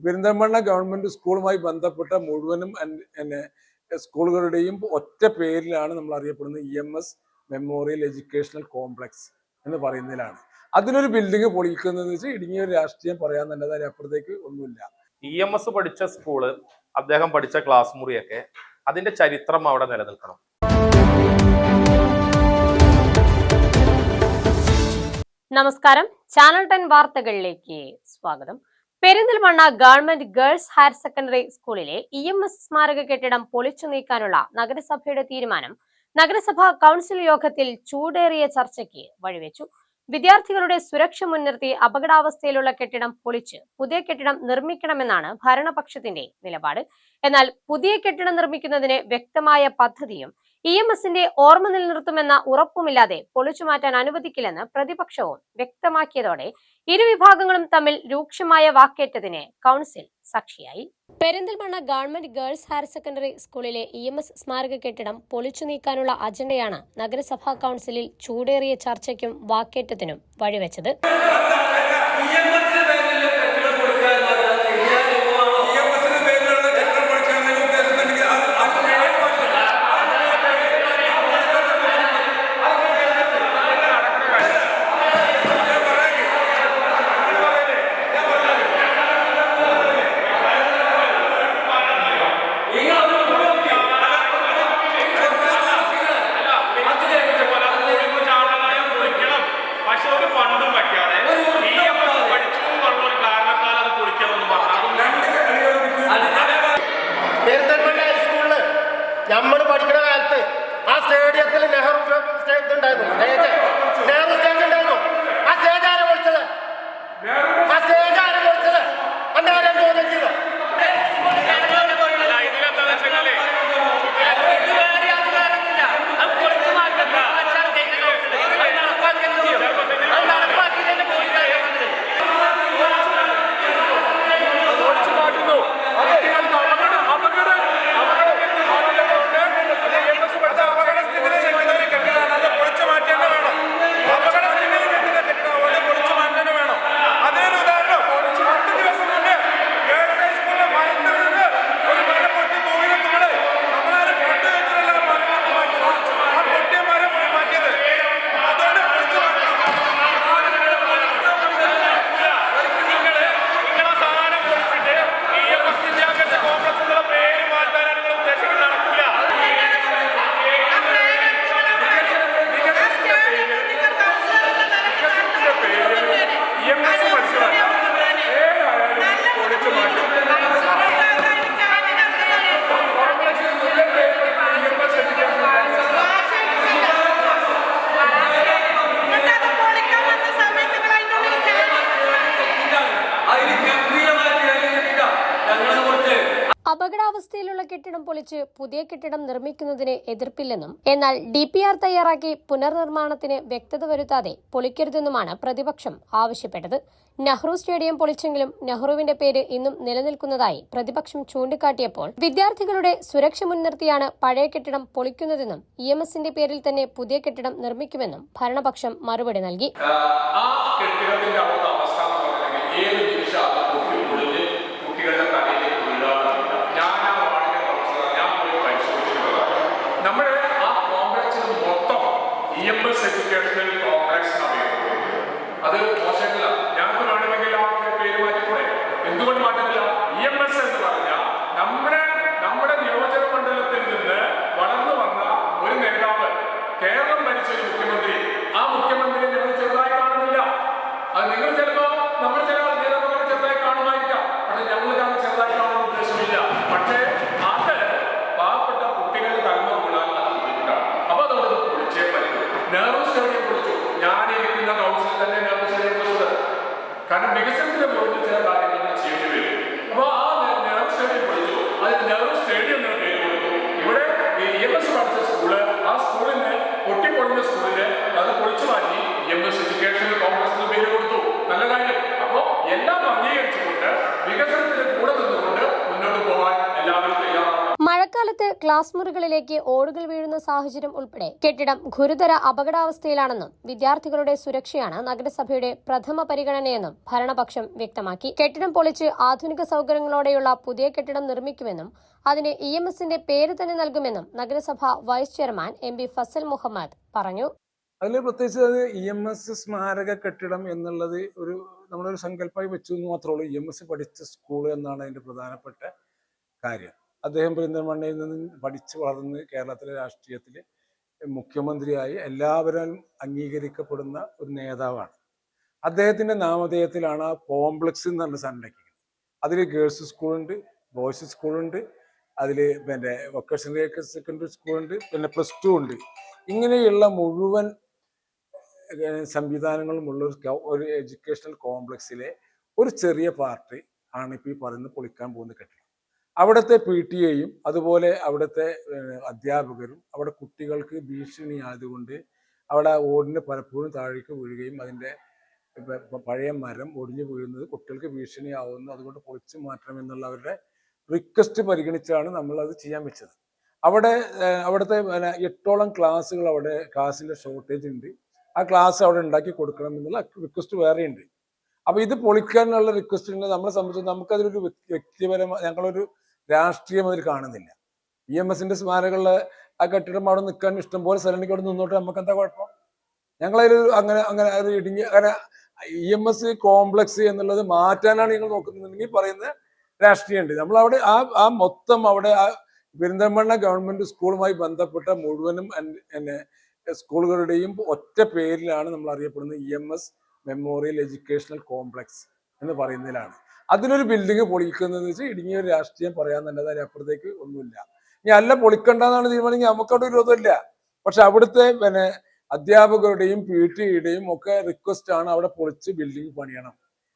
Perinthalmanna government സ്കൂളുമായി ബന്ധപ്പെട്ട മുഴുവനും സ്കൂളുകളുടെയും ഒറ്റ പേരിലാണ് നമ്മൾ അറിയപ്പെടുന്നത് EMS മെമ്മോറിയൽ എഡ്യൂക്കേഷണൽ കോംപ്ലക്സ് എന്ന് പറയുന്നതിലാണ്. അതിനൊരു ബിൽഡിംഗ് പൊളിക്കുന്നതെന്ന് വെച്ചാൽ ഇടുങ്ങിയ ഒരു രാഷ്ട്രീയം പറയാന്നല്ലാതെ അതിനപ്പുറത്തേക്ക് ഒന്നുമില്ല. EMS പഠിച്ച സ്കൂള്, അദ്ദേഹം പഠിച്ച ക്ലാസ് മുറിയൊക്കെ അതിന്റെ ചരിത്രം അവിടെ നിലനിൽക്കണം. നമസ്കാരം, ചാനൽ 10 വാർത്തകളിലേക്ക് സ്വാഗതം. Perinthalmanna government girls higher secondary സ്കൂളിലെ EMS സ്മാരക കെട്ടിടം പൊളിച്ചു നീക്കാനുള്ള നഗരസഭയുടെ തീരുമാനം നഗരസഭാ കൗൺസിൽ യോഗത്തിൽ ചൂടേറിയ ചർച്ചയ്ക്ക് വഴിവെച്ചു. വിദ്യാർത്ഥികളുടെ സുരക്ഷ മുൻനിർത്തി അപകടാവസ്ഥയിലുള്ള കെട്ടിടം പൊളിച്ച് പുതിയ കെട്ടിടം നിർമ്മിക്കണമെന്നാണ് ഭരണപക്ഷത്തിന്റെ നിലപാട്. എന്നാൽ പുതിയ കെട്ടിടം നിർമ്മിക്കുന്നതിന് വ്യക്തമായ പദ്ധതിയും EMSന്റെ ഓർമ്മ നിലനിർത്തുമെന്ന ഉറപ്പുമില്ലാതെ പൊളിച്ചു മാറ്റാൻ അനുവദിക്കില്ലെന്ന് പ്രതിപക്ഷവും വ്യക്തമാക്കിയതോടെ ഇരുവിഭാഗങ്ങളും തമ്മിൽ രൂക്ഷമായ വാക്കേറ്റത്തിന് കൗൺസിൽ സാക്ഷിയായി. Perinthalmanna government girls higher secondary സ്കൂളിലെ EMS സ്മാരക കെട്ടിടം പൊളിച്ചു നീക്കാനുള്ള അജണ്ടയാണ് നഗരസഭാ കൗൺസിലിൽ ചൂടേറിയ ചർച്ചയ്ക്കും വാക്കേറ്റത്തിനും വഴിവെച്ചത്. നമ്മൾ പഠിക്കുന്ന കാലത്ത് ആ സ്റ്റേഡിയത്തിൽ നെഹ്റു സ്റ്റേജ് ഉണ്ടായിരുന്നു. നെഹ്റു സ്റ്റേജ് ഉണ്ടായിരുന്നു. ആ സ്റ്റേജ് ആരെ വിളിച്ചത്? അന്നാരും ചോദ്യം ചെയ്തോ? അപകടാവസ്ഥയിലുള്ള കെട്ടിടം പൊളിച്ച് പുതിയ കെട്ടിടം നിർമ്മിക്കുന്നതിന് എതിർപ്പില്ലെന്നും എന്നാൽ DPR തയ്യാറാക്കി പുനർനിർമ്മാണത്തിന് വ്യക്തത വരുത്താതെ പൊളിക്കരുതെന്നുമാണ് പ്രതിപക്ഷം ആവശ്യപ്പെട്ടത്. നെഹ്റു സ്റ്റേഡിയം പൊളിച്ചെങ്കിലും നെഹ്റുവിന്റെ പേര് ഇന്നും നിലനിൽക്കുന്നതായി പ്രതിപക്ഷം ചൂണ്ടിക്കാട്ടിയപ്പോൾ വിദ്യാർത്ഥികളുടെ സുരക്ഷ മുൻനിർത്തിയാണ് പഴയ കെട്ടിടം പൊളിക്കുന്നതെന്നും EMSന്റെ പേരിൽ തന്നെ പുതിയ കെട്ടിടം നിർമ്മിക്കുമെന്നും ഭരണപക്ഷം മറുപടി നൽകി. EMS എഡ്യൂക്കേഷണൽ കോംപ്ലക്സ് അത് മോശമല്ല. ഞങ്ങൾക്ക് വേണമെങ്കിൽ ആ പേര് മാറ്റിക്കൂടെ? എന്തുകൊണ്ട് മാറ്റുന്നില്ല? EMS എന്ന് പറഞ്ഞാൽ നമ്മുടെ നിയോജക മണ്ഡലത്തിൽ നിന്ന് വളർന്നു വന്ന ഒരു നേതാവ്, കേരളം ഭരിച്ച ഒരു മുഖ്യമന്ത്രി. ആ മുഖ്യമന്ത്രിയെ ഞങ്ങൾ ചെറുതായി കാണുന്നില്ല. അത് നിങ്ങൾ ചിലപ്പോൾ നമ്മൾ ചില നേതാക്കളെ ചെറുതായി കാണുമായിരിക്കാം. പക്ഷെ ഞങ്ങൾ ചെറുതായി കാണാൻ ഉദ്ദേശമില്ല. പക്ഷേ അത് പാവപ്പെട്ട കുട്ടികളുടെ തലമുറ കൂടാൻ ബുദ്ധിമുട്ടാണ്. അപ്പൊ അതുകൊണ്ട് പൊളിച്ചേ പറ്റും. നെഹ്റു സ്റ്റേഡിയം പൊളിച്ചു. ഞാനിരിക്കുന്ന കൗൺസിൽ തന്നെ നെഹ്റു സ്റ്റേഡിയം പൊളിച്ചത്. കാരണം വികസനത്തിന്റെ പുറത്ത് ചില കാര്യങ്ങൾ ചെയ്യേണ്ടി വരും. അപ്പൊ ആ നെഹ്റു സ്റ്റേഡിയം പൊളിച്ചു. അതിന് നെഹ്റു സ്റ്റേഡിയം എന്ന പേര് കൊടുത്തു. ഇവിടെ EMS പഠിച്ച സ്കൂള്, ആ സ്കൂളിന് പൊട്ടിപ്പൊളിഞ്ഞ സ്കൂളിന് അത് പൊളിച്ചു മാറ്റി EMS എഡ്യൂക്കേഷണൽ കോംപ്ലക്സ് പേര് കൊടുത്തു. നല്ല കാര്യം. അപ്പോ എല്ലാം അംഗീകരിച്ചുകൊണ്ട് വികസനത്തിന് കൂടെ നിന്നുകൊണ്ട് മുന്നോട്ട് പോകാൻ എല്ലാവരും തയ്യാറാണ്. മഴക്കാല മഴക്കാലത്ത് ക്ലാസ് മുറികളിലേക്ക് ഓടുകൾ വീഴുന്ന സാഹചര്യം ഉൾപ്പെടെ കെട്ടിടം ഗുരുതര അപകടാവസ്ഥയിലാണെന്നും വിദ്യാർത്ഥികളുടെ സുരക്ഷയാണ് നഗരസഭയുടെ പ്രഥമ പരിഗണനയെന്നും ഭരണപക്ഷം വ്യക്തമാക്കി. കെട്ടിടം പൊളിച്ച് ആധുനിക സൗകര്യങ്ങളോടെയുള്ള പുതിയ കെട്ടിടം നിർമ്മിക്കുമെന്നും അതിന് EMSന്റെ പേര് തന്നെ നൽകുമെന്നും നഗരസഭ vice chairman MB Fazal Muhammad പറഞ്ഞു. അതിൽ പ്രത്യേകിച്ച് അത് EMS സ്മാരക കെട്ടിടം എന്നുള്ളത് നമ്മളൊരു സങ്കല്പമായി വെച്ചു എന്ന് മാത്രമേ ഉള്ളൂ. EMS പഠിച്ച സ്കൂൾ എന്നാണ് അതിന്റെ പ്രധാനപ്പെട്ട കാര്യം. അദ്ദേഹം പെരിന്തൽമണ്ണയിൽ നിന്ന് പഠിച്ചു വളർന്ന് കേരളത്തിലെ രാഷ്ട്രീയത്തിൽ മുഖ്യമന്ത്രിയായി എല്ലാവരും അംഗീകരിക്കപ്പെടുന്ന ഒരു നേതാവാണ്. അദ്ദേഹത്തിന്റെ നാമധേയത്തിലാണ് ആ കോംപ്ലക്സ് എന്ന് പറഞ്ഞ സാധനം ഉണ്ടാക്കിയത്. അതിൽ ഗേൾസ് സ്കൂളുണ്ട്, ബോയ്സ് സ്കൂളുണ്ട്, അതിൽ പിന്നെ വൊക്കേഷണൽ സെക്കൻഡറി സ്കൂളുണ്ട്, പിന്നെ +2 ഉണ്ട്. ഇങ്ങനെയുള്ള മുഴുവൻ സംവിധാനങ്ങളുമുള്ള ഒരു എഡ്യൂക്കേഷണൽ കോംപ്ലക്സിലെ ഒരു ചെറിയ പാർട്ട് ആണ് ഇപ്പോൾ ഈ പറയുന്നത് പൊളിക്കാൻ പോകുന്ന കെട്ടിടം. അവിടുത്തെ PTA-യും അതുപോലെ അവിടുത്തെ അധ്യാപകരും അവിടെ കുട്ടികൾക്ക് ഭീഷണിയായതുകൊണ്ട് അവിടെ ഓടിന് പലപ്പോഴും താഴേക്ക് വീഴുകയും അതിൻ്റെ പഴയ മരം ഒടിഞ്ഞു വീഴുന്നത് കുട്ടികൾക്ക് ഭീഷണിയാവുന്നു, അതുകൊണ്ട് പൊളിച്ചു മാറ്റണമെന്നുള്ള അവരുടെ റിക്വസ്റ്റ് പരിഗണിച്ചാണ് നമ്മളത് ചെയ്യാൻ വെച്ചത്. അവിടുത്തെ 8ഓളം ക്ലാസ്സുകൾ അവിടെ ക്ലാസ്സിൻ്റെ ഷോർട്ടേജ് ഉണ്ട്. ആ ക്ലാസ് അവിടെ ഉണ്ടാക്കി കൊടുക്കണം എന്നുള്ള റിക്വസ്റ്റ് വേറെയുണ്ട്. അപ്പോൾ ഇത് പൊളിക്കാനുള്ള റിക്വസ്റ്റ് ഉണ്ട്. നമ്മളെ സംബന്ധിച്ച് നമുക്കതിലൊരു വ്യക്തിപരമായ ഞങ്ങളൊരു രാഷ്ട്രീയം അതിൽ കാണുന്നില്ല. EMSന്റെ സ്മാരകങ്ങളിലെ ആ കെട്ടിടം അവിടെ നിൽക്കാൻ ഇഷ്ടംപോലെ സ്ഥലം അവിടെ നിന്നോട്ട് നമുക്ക് എന്താ കുഴപ്പം? ഞങ്ങളതിൽ അങ്ങനെ ഇടുങ്ങി അങ്ങനെ EMS കോംപ്ലക്സ് എന്നുള്ളത് മാറ്റാനാണ് ഞങ്ങൾ നോക്കുന്നുണ്ടെങ്കിൽ പറയുന്ന രാഷ്ട്രീയമുണ്ട്. നമ്മളവിടെ ആ മൊത്തം അവിടെ ആ പെരിന്തൽമണ്ണ ഗവൺമെന്റ് സ്കൂളുമായി ബന്ധപ്പെട്ട മുഴുവനും സ്കൂളുകളുടെയും ഒറ്റ പേരിലാണ് നമ്മൾ അറിയപ്പെടുന്നത് EMS മെമ്മോറിയൽ എഡ്യൂക്കേഷണൽ കോംപ്ലക്സ് എന്ന് പറയുന്നതിലാണ്. അതിലൊരു ബിൽഡിംഗ് പൊളിക്കുന്നതെന്ന് വെച്ചാൽ ഇടുങ്ങിയ ഒരു രാഷ്ട്രീയം പറയാന്നുള്ളത് അതിനപ്പുറത്തേക്ക് ഒന്നുമില്ല. ഇനി അല്ല പൊളിക്കണ്ടെന്നാണ് തീരുമാനിക്കുക, നമുക്കവിടെ വിരോധമില്ല. പക്ഷെ അവിടുത്തെ അധ്യാപകരുടെയും PTA-യുടെയും ഒക്കെ റിക്വസ്റ്റ് ആണ് അവിടെ പൊളിച്ച് ബിൽഡിംഗ് പണിയണം.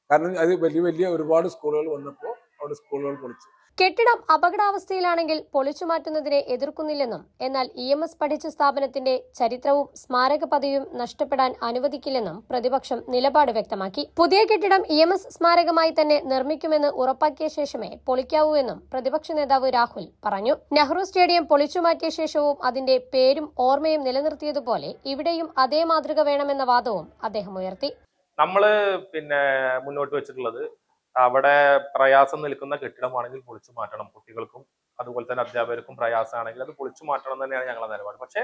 കാരണം അത് വലിയ ഒരുപാട് സ്കൂളുകൾ വന്നപ്പോൾ അവിടെ സ്കൂളുകൾ പൊളിച്ചു. കെട്ടിടം അപകടാവസ്ഥയിലാണെങ്കിൽ പൊളിച്ചു മാറ്റുന്നതിനെ എതിർക്കുന്നില്ലെന്നും എന്നാൽ EMS പഠിച്ച സ്ഥാപനത്തിന്റെ ചരിത്രവും സ്മാരക പദവിയും നഷ്ടപ്പെടാൻ അനുവദിക്കില്ലെന്നും പ്രതിപക്ഷം നിലപാട് വ്യക്തമാക്കി. പുതിയ കെട്ടിടം EMS സ്മാരകമായി തന്നെ നിർമ്മിക്കുമെന്ന് ഉറപ്പാക്കിയ ശേഷമേ പൊളിക്കാവൂ എന്നും പ്രതിപക്ഷ നേതാവ് രാഹുൽ പറഞ്ഞു. നെഹ്റു സ്റ്റേഡിയം പൊളിച്ചു മാറ്റിയ ശേഷവും അതിന്റെ പേരും ഓർമ്മയും നിലനിർത്തിയതുപോലെ ഇവിടെയും അതേ മാതൃക വേണമെന്ന വാദവും അദ്ദേഹം ഉയർത്തി. നമ്മള് മുന്നോട്ട് വെച്ചിട്ടുള്ളത് അവിടെ പ്രയാസം നിൽക്കുന്ന കെട്ടിടമാണെങ്കിൽ പൊളിച്ചു മാറ്റണം. കുട്ടികൾക്കും അതുപോലെ തന്നെ അധ്യാപകർക്കും പ്രയാസമാണെങ്കിൽ അത് പൊളിച്ചു മാറ്റണം തന്നെയാണ് ഞങ്ങളുടെ നിലപാട്. പക്ഷെ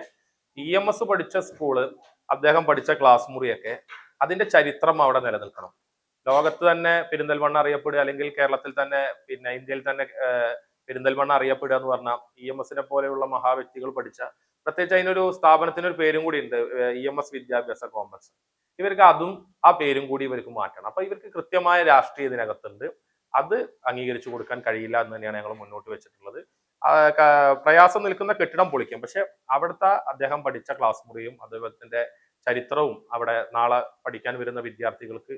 EMS പഠിച്ച സ്കൂള്, അദ്ദേഹം പഠിച്ച ക്ലാസ് മുറിയൊക്കെ അതിന്റെ ചരിത്രം അവിടെ നിലനിൽക്കണം. ലോകത്ത് തന്നെ പെരിന്തൽമണ്ണ അറിയപ്പെടുക, അല്ലെങ്കിൽ കേരളത്തിൽ തന്നെ ഇന്ത്യയിൽ തന്നെ പെരിന്തൽമണ്ണ അറിയപ്പെടുക എന്ന് പറഞ്ഞാൽ EMSനെ പോലെയുള്ള മഹാവ്യക്തികൾ പഠിച്ച, പ്രത്യേകിച്ച് അതിനൊരു സ്ഥാപനത്തിനൊരു പേരും കൂടി ഉണ്ട്, EMS വിദ്യാഭ്യാസ കോംപ്ലക്സ്. ഇവർക്ക് അതും ആ പേരും കൂടി ഇവർക്ക് മാറ്റണം. അപ്പൊ ഇവർക്ക് കൃത്യമായ രാഷ്ട്രീയ ഇതിനകത്തുണ്ട്. അത് അംഗീകരിച്ചു കൊടുക്കാൻ കഴിയില്ല എന്ന് തന്നെയാണ് ഞങ്ങൾ മുന്നോട്ട് വെച്ചിട്ടുള്ളത്. പ്രയാസം നിൽക്കുന്ന കെട്ടിടം പൊളിക്കും, പക്ഷെ അവിടുത്തെ അദ്ദേഹം പഠിച്ച ക്ലാസ് മുറിയും അദ്ദേഹത്തിന്റെ ചരിത്രവും അവിടെ നാളെ പഠിക്കാൻ വരുന്ന വിദ്യാർത്ഥികൾക്ക്,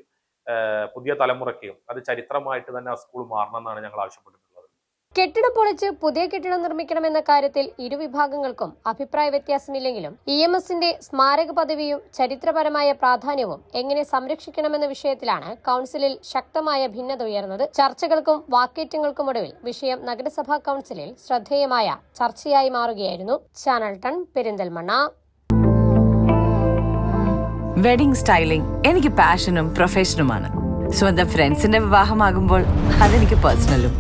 പുതിയ തലമുറയ്ക്കും അത് ചരിത്രമായിട്ട് തന്നെ ആ സ്കൂൾ മാറണം എന്നാണ് ഞങ്ങൾ ആവശ്യപ്പെട്ടിട്ടുള്ളത്. കെട്ടിടം പൊളിച്ച് പുതിയ കെട്ടിടം നിർമ്മിക്കണമെന്ന കാര്യത്തിൽ ഇരുവിഭാഗങ്ങൾക്കും അഭിപ്രായ വ്യത്യാസമില്ലെങ്കിലും EMSന്റെ സ്മാരക പദവിയും ചരിത്രപരമായ പ്രാധാന്യവും എങ്ങനെ സംരക്ഷിക്കണമെന്ന വിഷയത്തിലാണ് കൗൺസിലിൽ ശക്തമായ ഭിന്നത ഉയർന്നത്. ചർച്ചകൾക്കും വാക്കേറ്റങ്ങൾക്കും ഒടുവിൽ വിഷയം നഗരസഭാ കൗൺസിലിൽ ശ്രദ്ധേയമായ ചർച്ചയായി മാറുകയായിരുന്നു. ചാനൽ 10 പെരിന്തൽമണ്ണ. വെഡിംഗ് സ്റ്റൈലിംഗ് എനിക്ക് പാഷനും പ്രൊഫഷനുമാണ്. സ്വന്തം ഫ്രണ്ട്സിന്റെ വിവാഹമാകുമ്പോൾ അതെനിക്ക് പേഴ്സണലും.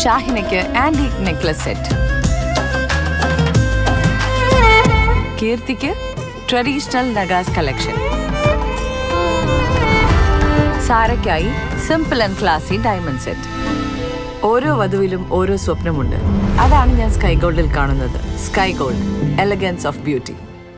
ഷാഹിനയ്ക്ക് ആന്റിക് നെക്ലസ് സെറ്റ്, കീർത്തിക്ക് ട്രഡീഷണൽ നഗാസ് കളക്ഷൻ, സാരയ്ക്കായി simple and classy diamond set. ഓരോ വധുവിലും ഓരോ സ്വപ്നമുണ്ട്. അതാണ് ഞാൻ സ്കൈ ഗോൾഡിൽ കാണുന്നത്. Sky Gold, elegance of beauty.